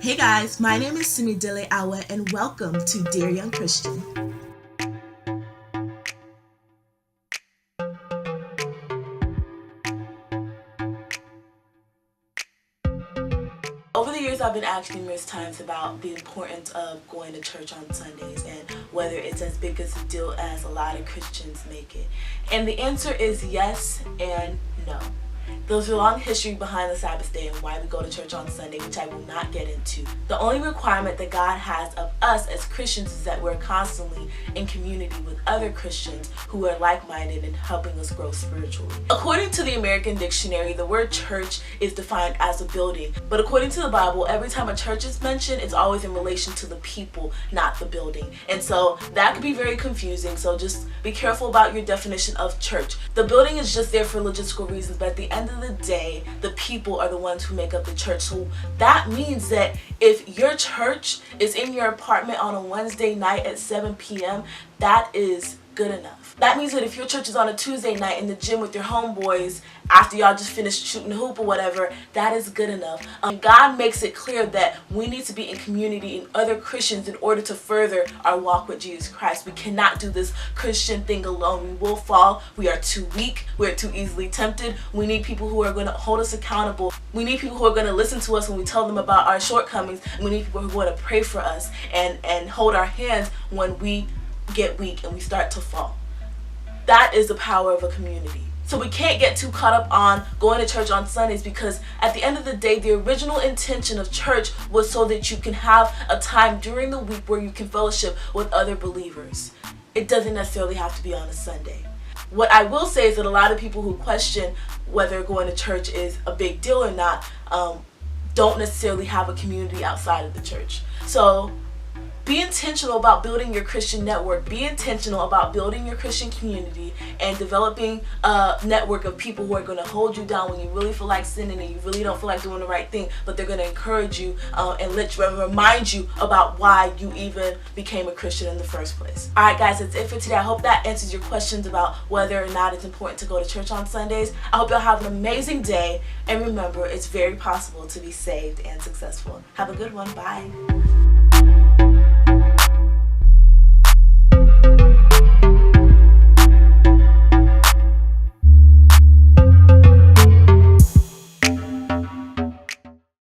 Hey guys, my name is Simi Deleawe and welcome to Dear Young Christian. Over the years, I've been asked numerous times about the importance of going to church on Sundays and whether it's as big as a deal as a lot of Christians make it. And the answer is yes and no. There's a long history behind the Sabbath day and why we go to church on Sunday, which I will not get into. The only requirement that God has of us as Christians is that we're constantly in community with other Christians who are like-minded and helping us grow spiritually. According to the American Dictionary, the word church is defined as a building, but according to the Bible, every time a church is mentioned, it's always in relation to the people, not the building. And so that could be very confusing, so just be careful about your definition of church. The building is just there for logistical reasons, but at the end of the day, the people are the ones who make up the church. So that means that if your church is in your apartment on a Wednesday night at 7 p.m., that is good enough. That means that if your church is on a Tuesday night in the gym with your homeboys after y'all just finished shooting a hoop or whatever, that is good enough. God makes it clear that we need to be in community in other Christians in order to further our walk with Jesus Christ. We cannot do this Christian thing alone. We will fall. We are too weak. We're too easily tempted. We need people who are going to hold us accountable. We need people who are going to listen to us when we tell them about our shortcomings. We need people who want to pray for us and hold our hands when we get weak and we start to fall. That is the power of a community. So we can't get too caught up on going to church on Sundays, because at the end of the day, the original intention of church was so that you can have a time during the week where you can fellowship with other believers. It doesn't necessarily have to be on a Sunday. What I will say is that a lot of people who question whether going to church is a big deal or not don't necessarily have a community outside of the church. So be intentional about building your Christian network. Be intentional about building your Christian community and developing a network of people who are going to hold you down when you really feel like sinning and you really don't feel like doing the right thing, but they're going to encourage you and remind you about why you even became a Christian in the first place. Alright guys, that's it for today. I hope that answers your questions about whether or not it's important to go to church on Sundays. I hope y'all have an amazing day, and remember, it's very possible to be saved and successful. Have a good one. Bye.